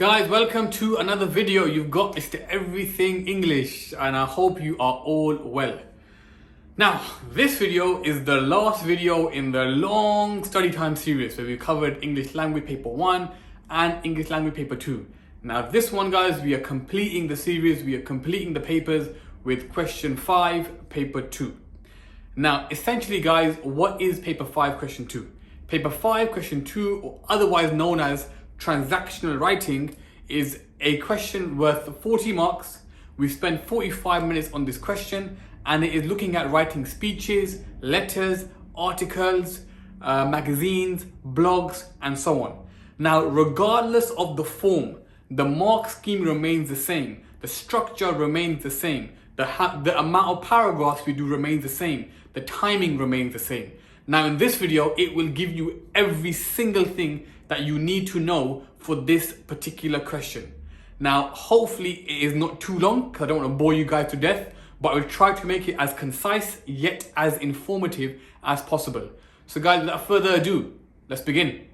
Guys, welcome to another video. You've got Mr. Everything English and I hope you are all well. Now, this video is the last video in the long study time series where we covered English Language Paper 1 and English Language Paper 2. Now, this one, guys, we are completing the series, we are completing the papers with question 5, paper 2. Now, essentially, guys, what is paper 5, question 2? Paper 5, question 2, or otherwise known as transactional writing, is a question worth 40 marks. We spent 45 minutes on this question and it is looking at writing speeches, letters, articles, magazines, blogs, and so on. Now, regardless of the form, the mark scheme remains the same. The structure remains the same. The amount of paragraphs we do remains the same. The timing remains the same. Now, in this video, it will give you every single thing that you need to know for this particular question. Now, hopefully it is not too long because I don't want to bore you guys to death, but I will try to make it as concise yet as informative as possible. So guys, without further ado, let's begin.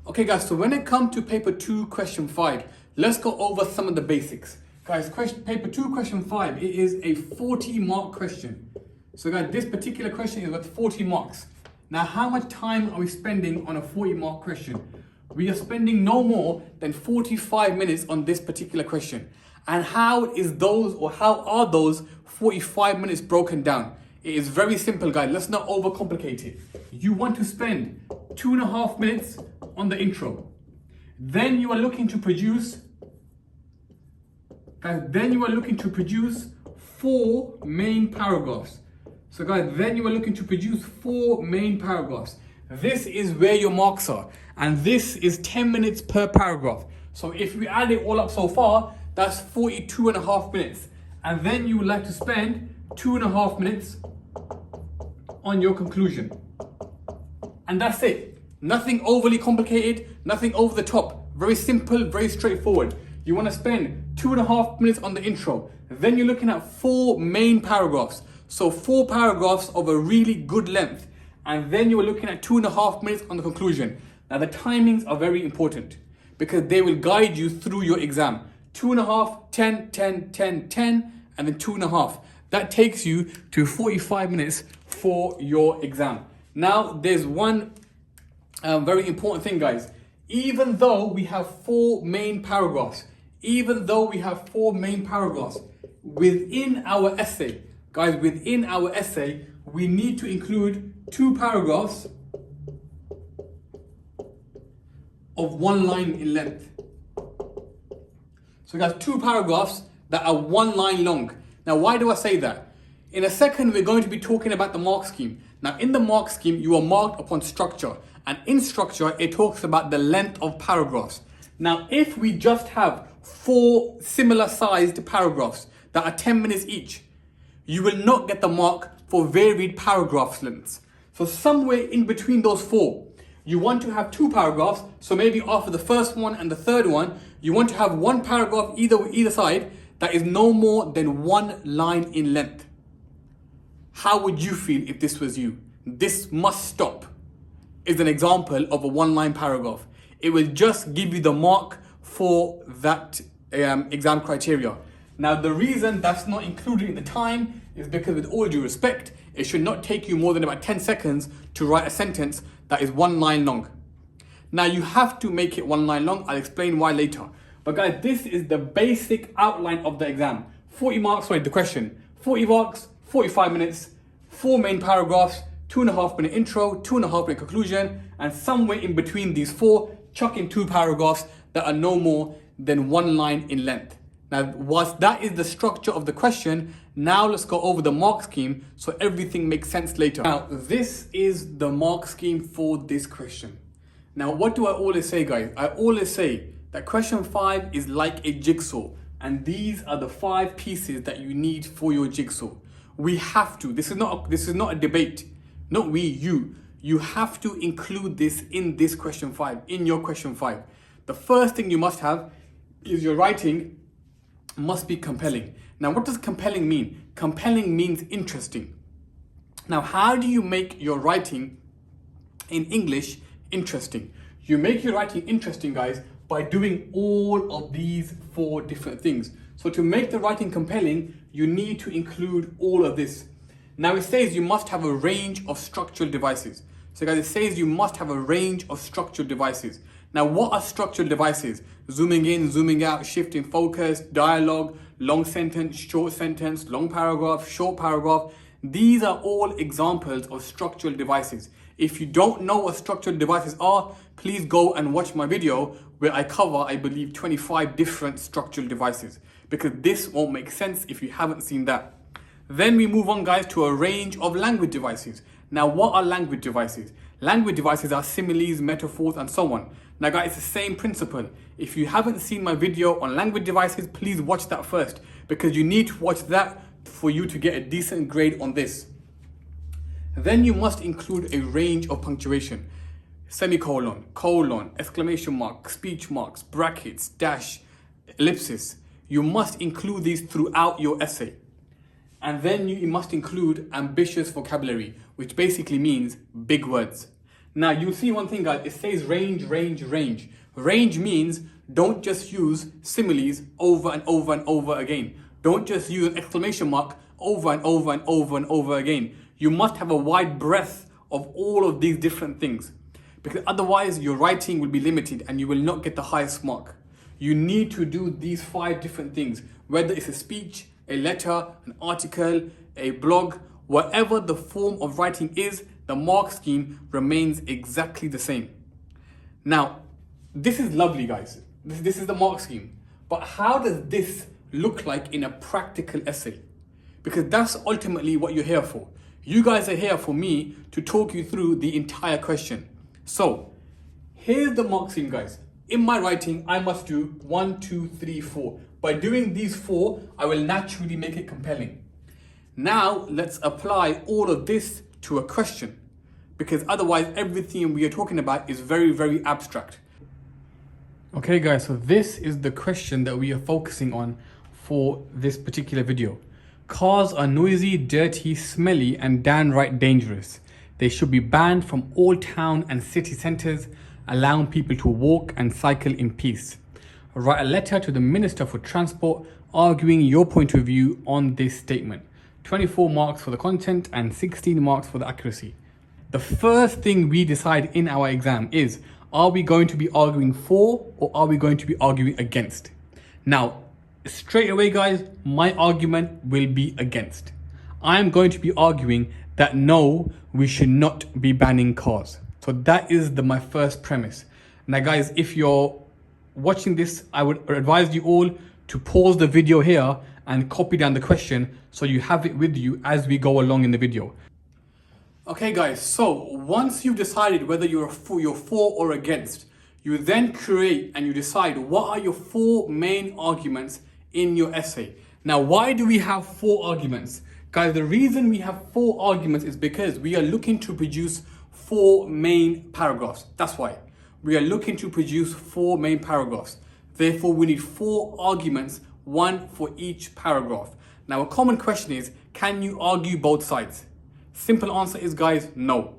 Okay guys, so when it comes to paper 2, question 5, let's go over some of the basics. Guys, paper 2, question 5, it is a 40-mark question. So guys, this particular question is worth 40 marks. Now, how much time are we spending on a 40-mark question? We are spending no more than 45 minutes on this particular question. And how are those 45 minutes broken down? It is very simple, guys. Let's not overcomplicate it. You want to spend 2.5 minutes on the intro. Then you are looking to produce 4 main paragraphs. So guys, then you are looking to produce 4 main paragraphs. This is where your marks are. And this is 10 minutes per paragraph. So if we add it all up so far, that's 42.5 minutes. And then you would like to spend 2.5 minutes on your conclusion. And that's it. Nothing overly complicated, nothing over the top. Very simple, very straightforward. You want to spend 2.5 minutes on the intro. Then you're looking at 4 main paragraphs. So 4 paragraphs of a really good length. And then you're looking at 2.5 minutes on the conclusion. Now the timings are very important because they will guide you through your exam. 2.5, 10, 10, 10, 10, and then 2.5. That takes you to 45 minutes for your exam. Now there's one very important thing, guys. Even though we have 4 main paragraphs, within our essay, guys, we need to include 2 paragraphs of 1 line in length. So guys, 2 paragraphs that are 1 line long. Now, why do I say that? In a second, we're going to be talking about the mark scheme. Now, in the mark scheme, you are marked upon structure. And in structure, it talks about the length of paragraphs. Now, if we just have 4 similar sized paragraphs that are 10 minutes each, you will not get the mark for varied paragraph lengths. So somewhere in between those 4, you want to have 2 paragraphs. So maybe after the first one and the third one, you want to have 1 paragraph either side that is no more than 1 line in length. How would you feel if this was you? This must stop is an example of a 1-line paragraph. It will just give you the mark for that exam criteria. Now, the reason that's not included in the time is because, with all due respect, it should not take you more than about 10 seconds to write a sentence that is 1 line long. Now, you have to make it 1 line long. I'll explain why later. But guys, this is the basic outline of the exam. 40 marks, the question. 40 marks, 45 minutes, 4 main paragraphs, 2.5 minute intro, 2.5 minute conclusion, and somewhere in between these 4, chuck in 2 paragraphs that are no more than 1 line in length. Now, whilst that is the structure of the question, now let's go over the mark scheme so everything makes sense later. Now, this is the mark scheme for this question. Now, what do I always say, guys? I always say that question 5 is like a jigsaw, and these are the 5 pieces that you need for your jigsaw. We have to. This is not a debate. Not we, you. You have to include this in this question 5, in your question 5. The first thing you must have is your writing must be compelling. Now, what does compelling mean? Compelling means interesting. Now, how do you make your writing in English interesting? You make your writing interesting, guys, by doing all of these 4 different things. So to make the writing compelling, you need to include all of this. Now it says you must have a range of structural devices. So guys, it says you must have a range of structural devices. Now what are structural devices? Zooming in, zooming out, shifting focus, dialogue, long sentence, short sentence, long paragraph, short paragraph. These are all examples of structural devices. If you don't know what structural devices are, please go and watch my video where I cover, I believe, 25 different structural devices, because this won't make sense if you haven't seen that. Then we move on, guys, to a range of language devices. Now, what are language devices? Language devices are similes, metaphors, and so on. Now, guys, it's the same principle. If you haven't seen my video on language devices, please watch that first, because you need to watch that for you to get a decent grade on this. Then you must include a range of punctuation. Semicolon, colon, exclamation mark, speech marks, brackets, dash, ellipsis. You must include these throughout your essay. And then you must include ambitious vocabulary, which basically means big words. Now you'll see one thing, guys, it says range, range, range. Range means don't just use similes over and over and over again. Don't just use an exclamation mark over and over and over and over again. You must have a wide breadth of all of these different things, because otherwise your writing will be limited and you will not get the highest mark. You need to do these 5 different things, whether it's a speech, a letter, an article, a blog, whatever the form of writing is, the mark scheme remains exactly the same. Now, this is lovely, guys. This is the mark scheme. But how does this look like in a practical essay? Because that's ultimately what you're here for. You guys are here for me to talk you through the entire question. So, here's the mark scheme, guys. In my writing, I must do 1, 2, 3, 4. By doing these 4, I will naturally make it compelling. Now, let's apply all of this to a question, because otherwise everything we are talking about is very, very abstract. Okay, guys, so this is the question that we are focusing on for this particular video. Cars are noisy, dirty, smelly, and downright dangerous. They should be banned from all town and city centres, allowing people to walk and cycle in peace. Write a letter to the Minister for Transport arguing your point of view on this statement. 24 marks for the content and 16 marks for the accuracy. The first thing we decide in our exam is, are we going to be arguing for or are we going to be arguing against? Now, straight away, guys, my argument will be against. I'm going to be arguing that no, we should not be banning cars. So that is my first premise. Now, guys, if you're watching this, I would advise you all to pause the video here and copy down the question so you have it with you as we go along in the video. Okay, guys, so once you've decided whether you're for or against, you then create and you decide what are your 4 main arguments in your essay. Now, why do we have 4 arguments? Guys, the reason we have 4 arguments is because we are looking to produce 4 main paragraphs. That's why. We are looking to produce 4 main paragraphs. Therefore, we need 4 arguments, 1 for each paragraph. Now, a common question is, can you argue both sides? Simple answer is, guys, no.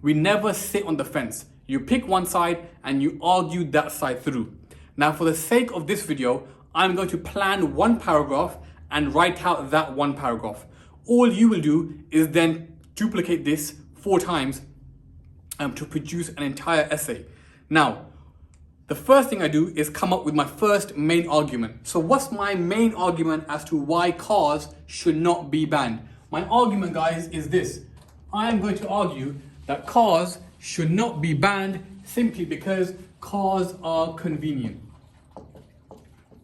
We never sit on the fence. You pick one side and you argue that side through. Now, for the sake of this video, I'm going to plan 1 paragraph and write out that 1 paragraph. All you will do is then duplicate this 4 times to produce an entire essay. Now, the first thing I do is come up with my first main argument. So what's my main argument as to why cars should not be banned? My argument, guys, is this. I am going to argue that cars should not be banned simply because cars are convenient.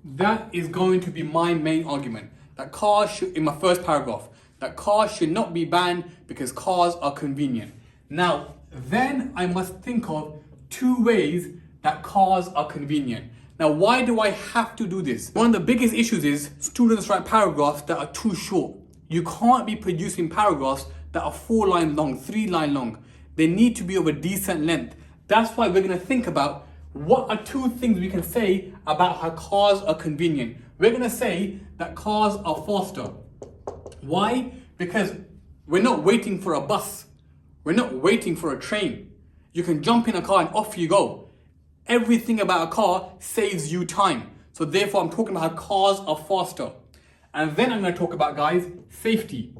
That is going to be my main argument. That cars should, in my first paragraph, that cars should not be banned because cars are convenient. Now, then I must think of 2 ways that cars are convenient. Now, why do I have to do this? One of the biggest issues is students write paragraphs that are too short. You can't be producing paragraphs that are 4 lines long, 3 lines long. They need to be of a decent length. That's why we're going to think about what are 2 things we can say about how cars are convenient. We're going to say that cars are faster. Why? Because We're not waiting for a bus. We're not waiting for a train. You can jump in a car and off you go. Everything about a car saves you time. So therefore, I'm talking about how cars are faster. And then I'm going to talk about, guys, safety.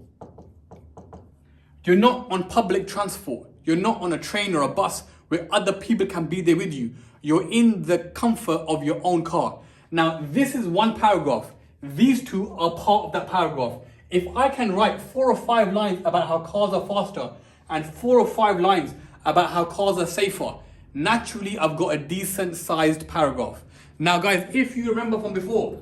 You're not on public transport. You're not on a train or a bus where other people can be there with you. You're in the comfort of your own car. Now, this is one paragraph. These two are part of that paragraph. If I can write 4 or 5 lines about how cars are faster and 4 or 5 lines about how cars are safer, naturally I've got a decent sized paragraph. Now guys, if you remember from before,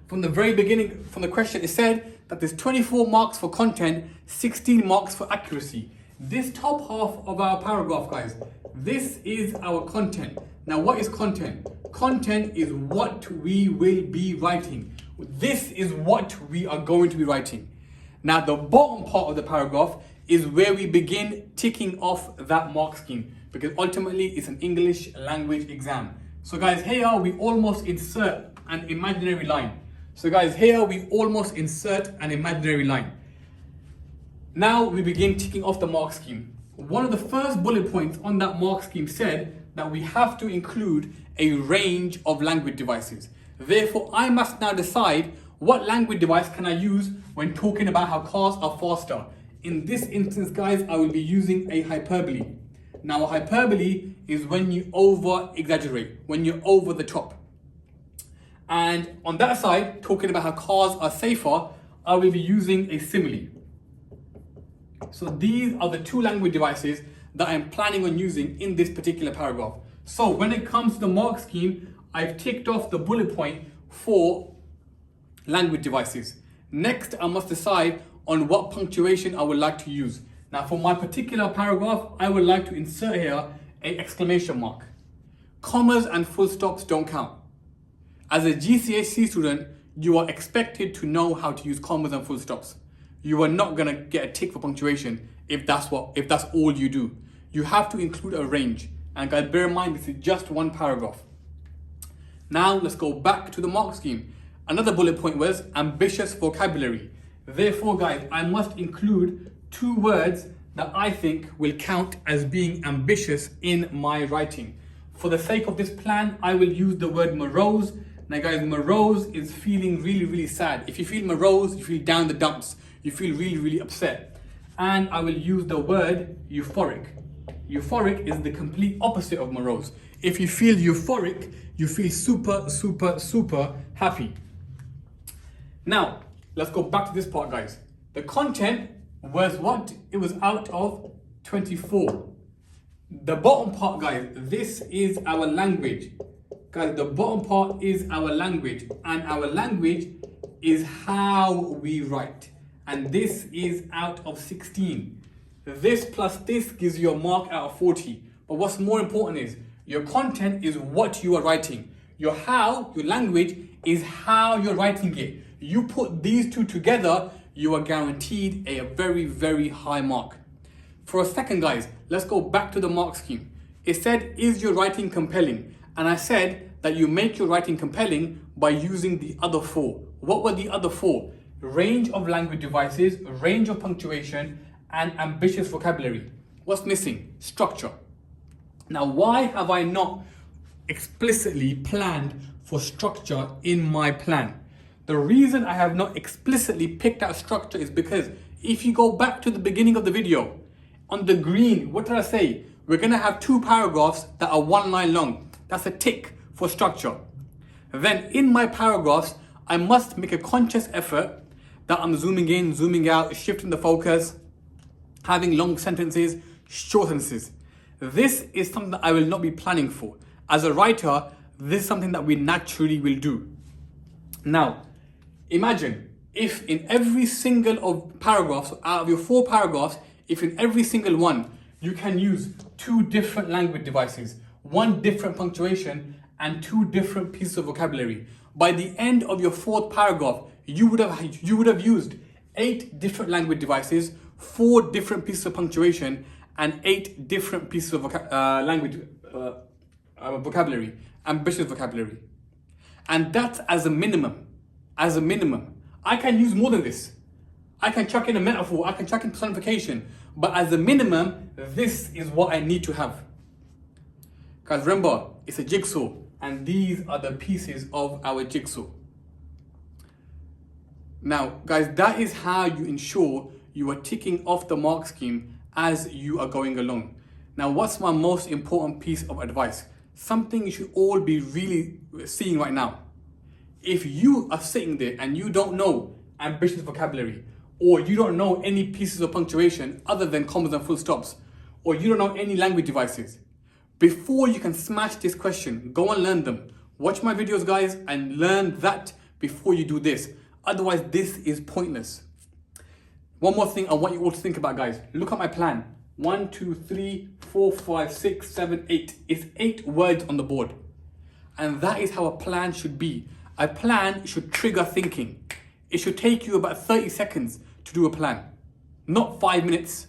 from the very beginning, from the question, it said that there's 24 marks for content, 16 marks for accuracy. This top half of our paragraph, guys, this is our content. Now what is content? Content is what we will be writing. This is what we are going to be writing. Now the bottom part of the paragraph is where we begin ticking off that mark scheme, because ultimately it's an English language exam. So guys, here we almost insert an imaginary line. Now we begin ticking off the mark scheme. One of the first bullet points on that mark scheme said that we have to include a range of language devices. Therefore, I must now decide what language device can I use when talking about how cars are faster. In this instance, guys, I will be using a hyperbole. Now, a hyperbole is when you over-exaggerate, when you're over the top. And on that side, talking about how cars are safer, I will be using a simile. So these are the 2 language devices that I'm planning on using in this particular paragraph. So when it comes to the mark scheme, I've ticked off the bullet point for language devices. Next, I must decide on what punctuation I would like to use. Now for my particular paragraph, I would like to insert here an exclamation mark. Commas and full stops don't count. As a GCSE student, you are expected to know how to use commas and full stops. You are not gonna get a tick for punctuation if that's all you do. You have to include a range. And guys, bear in mind, this is just one paragraph. Now let's go back to the mark scheme. Another bullet point was ambitious vocabulary. Therefore, guys, I must include 2 words that I think will count as being ambitious in my writing. For the sake of this plan, I will use the word morose. Now guys, morose is feeling really, really sad. If you feel morose, you feel down the dumps. You feel really, really upset. And I will use the word euphoric. Euphoric is the complete opposite of morose. If you feel euphoric, you feel super, super, super happy. Now, let's go back to this part, guys. The content was what? It was out of 24. The bottom part, guys, this is our language. Guys, the bottom part is our language. And our language is how we write. And this is out of 16. This plus this gives you a mark out of 40. But what's more important is your content is what you are writing. Your language is how you're writing it. You put these 2 together, you are guaranteed a very, very high mark. For a second, guys, let's go back to the mark scheme. It said, is your writing compelling? And I said that you make your writing compelling by using the other 4. What were the other 4? Range of language devices, range of punctuation, and ambitious vocabulary. What's missing? Structure. Now, why have I not explicitly planned for structure in my plan? The reason I have not explicitly picked out structure is because if you go back to the beginning of the video, on the green, what did I say? We're gonna have 2 paragraphs that are 1 line long. That's a tick for structure. Then in my paragraphs, I must make a conscious effort that I'm zooming in, zooming out, shifting the focus, having long sentences, short sentences. This is something that I will not be planning for. As a writer, this is something that we naturally will do. Now, imagine if in every single of paragraphs, out of your 4 paragraphs, if in every single one, you can use 2 different language devices, 1 different punctuation, and 2 different pieces of vocabulary. By the end of your 4th paragraph, you would have used 8 different language devices, 4 different pieces of punctuation, and 8 different pieces of vocabulary, ambitious vocabulary. And that's as a minimum. As a minimum. I can use more than this. I can chuck in a metaphor, I can chuck in personification, but as a minimum, this is what I need to have. Guys, remember, it's a jigsaw, and these are the pieces of our jigsaw. Now, guys, that is how you ensure you are ticking off the mark scheme as you are going along. Now, what's my most important piece of advice? Something you should all be really seeing right now. If you are sitting there and you don't know ambitious vocabulary, or you don't know any pieces of punctuation other than commas and full stops, or you don't know any language devices, before you can smash this question, go and learn them. Watch my videos, guys, and learn that before you do this. Otherwise, this is pointless. One more thing I want you all to think about, guys. Look at my plan. 1, 2, 3, 4, 5, 6, 7, 8. It's 8 words on the board. And that is how a plan should be. A plan should trigger thinking. It should take you about 30 seconds to do a plan, not 5 minutes.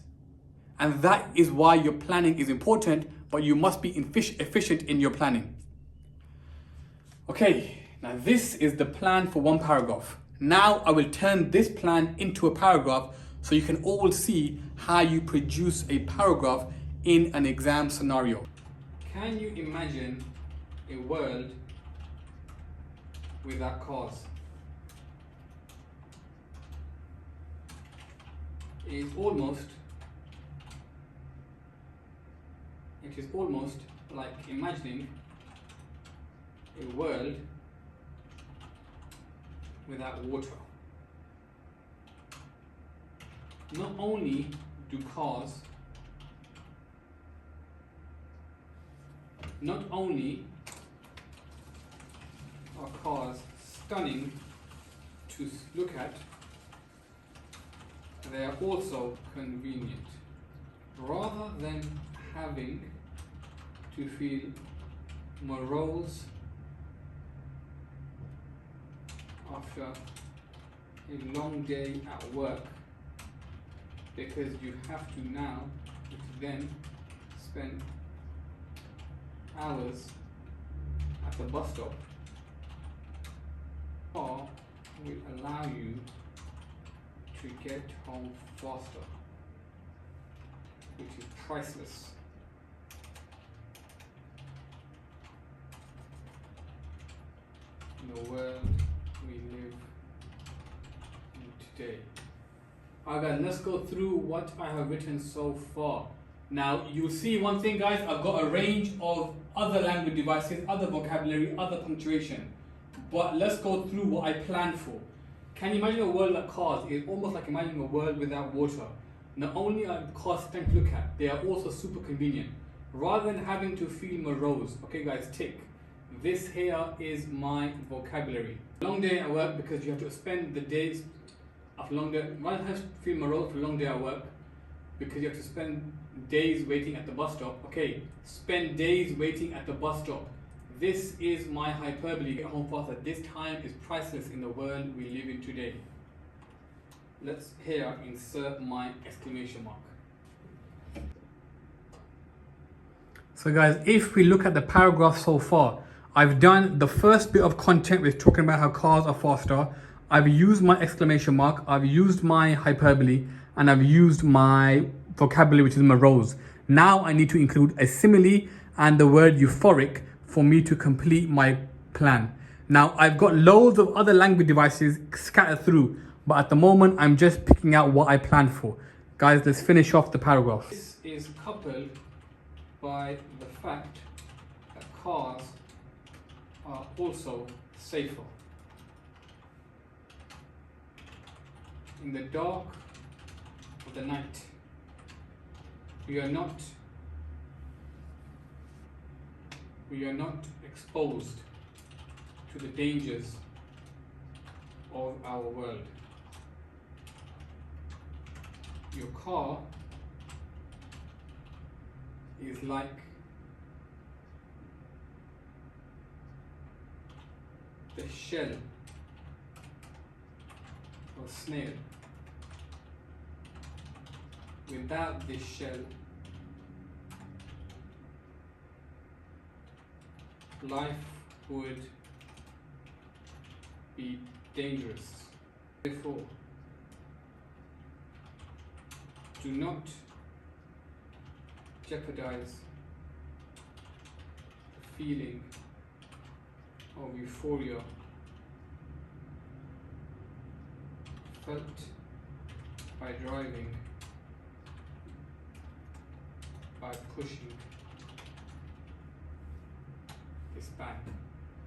And that is why your planning is important, but you must be efficient in your planning. Okay, now this is the plan for one paragraph. Now I will turn this plan into a paragraph so you can all see how you produce a paragraph in an exam scenario. Can you imagine a world without cars? It is almost like imagining a world without water. Not only do cars, not only are cars stunning to look at, they are also convenient. Rather than having to feel morose after a long day at work, because you have to now then spend hours at the bus stop, or will allow you to get home faster, which is priceless. In the world we live in today. Alright guys, let's go through what I have written so far. Now you'll see one thing, guys, I've got a range of other language devices, other vocabulary, other punctuation. But let's go through what I planned for. Can you imagine a world like cars? It's almost like imagining a world without water. Not only are cars stunning to look at, they are also super convenient. Rather than having to feel morose. Okay guys, tick. This here is my vocabulary. Long day at work because you have to spend the days of long day. Rather than feel morose for a long day at work because you have to spend days waiting at the bus stop. Okay, spend days waiting at the bus stop. This is my hyperbole. Get home faster. This time is priceless in the world we live in today. Let's here insert my exclamation mark. So guys, if we look at the paragraph so far, I've done the first bit of content with talking about how cars are faster. I've used my exclamation mark, I've used my hyperbole, and I've used my vocabulary, which is morose. Now I need to include a simile and the word euphoric for me to complete my plan. Now I've got loads of other language devices scattered through, but at the moment I'm just picking out what I planned for. Guys, let's finish off the paragraph. This is coupled by the fact that cars are also safer. In the dark of the night, we are not exposed to the dangers of our world. Your car is like the shell of a snail. Without this shell, life would be dangerous. Therefore, Do not jeopardize the feeling of euphoria felt by driving, by pushing this back.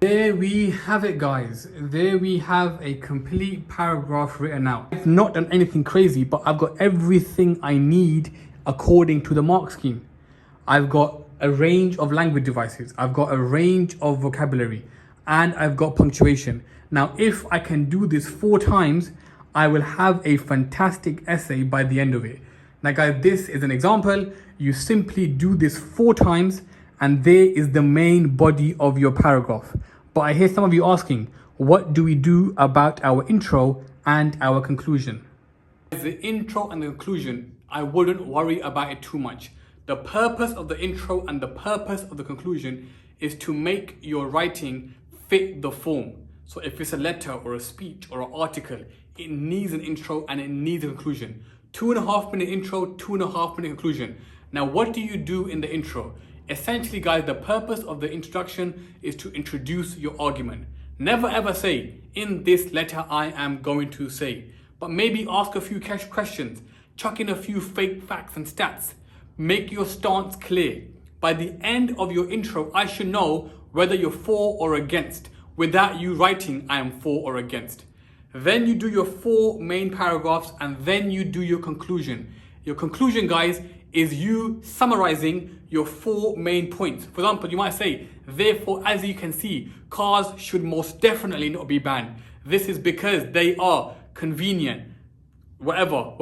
There we have it, guys. There we have a complete paragraph written out. I've not done anything crazy, but I've got everything I need according to the mark scheme. I've got a range of language devices. I've got a range of vocabulary, and I've got punctuation. Now, if I can do this 4 times, I will have a fantastic essay by the end of it. Now, guys, this is an example. You simply do this 4 times, and there is the main body of your paragraph. But I hear some of you asking, what do we do about our intro and our conclusion? The intro and the conclusion, I wouldn't worry about it too much. The purpose of the intro and the purpose of the conclusion is to make your writing fit the form. So if it's a letter or a speech or an article, it needs an intro and it needs a conclusion. 2.5 minute intro, 2.5 minute conclusion. Now, what do you do in the intro? Essentially, guys, the purpose of the introduction is to introduce your argument. Never ever say, in this letter I am going to say, but maybe ask a few questions, chuck in a few fake facts and stats, make your stance clear. By the end of your intro, I should know whether you're for or against, without you writing I am for or against. Then you do your 4 main paragraphs, and then you do your conclusion. Your conclusion, guys, is you summarizing your 4 main points. For example, you might say, therefore, as you can see, cars should most definitely not be banned. This is because they are convenient, whatever.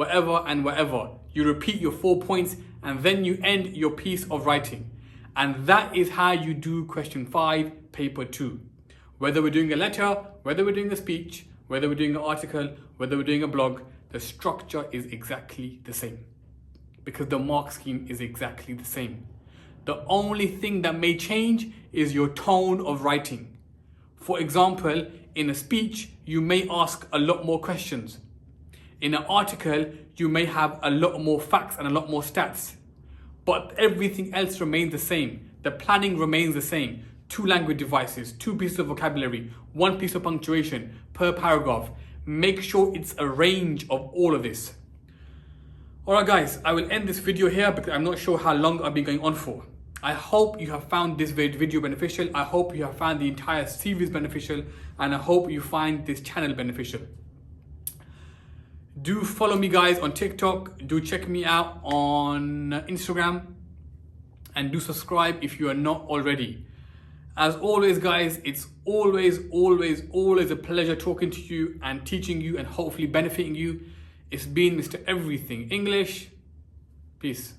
You repeat your 4 points, and then you end your piece of writing. And that is how you do question 5, paper 2. Whether we're doing a letter, whether we're doing a speech, whether we're doing an article, whether we're doing a blog, the structure is exactly the same, because the mark scheme is exactly the same. The only thing that may change is your tone of writing. For example, in a speech, you may ask a lot more questions. In an article, you may have a lot more facts and a lot more stats. But everything else remains the same. The planning remains the same. 2 language devices, 2 pieces of vocabulary, 1 piece of punctuation per paragraph. Make sure it's a range of all of this. Alright guys, I will end this video here because I'm not sure how long I've been going on for. I hope you have found this video beneficial. I hope you have found the entire series beneficial, and I hope you find this channel beneficial. Do follow me, guys, on TikTok. Do check me out on Instagram, and do subscribe if you are not already. As always, guys, it's always a pleasure talking to you and teaching you and hopefully benefiting you. It's been Mr. Everything English. Peace.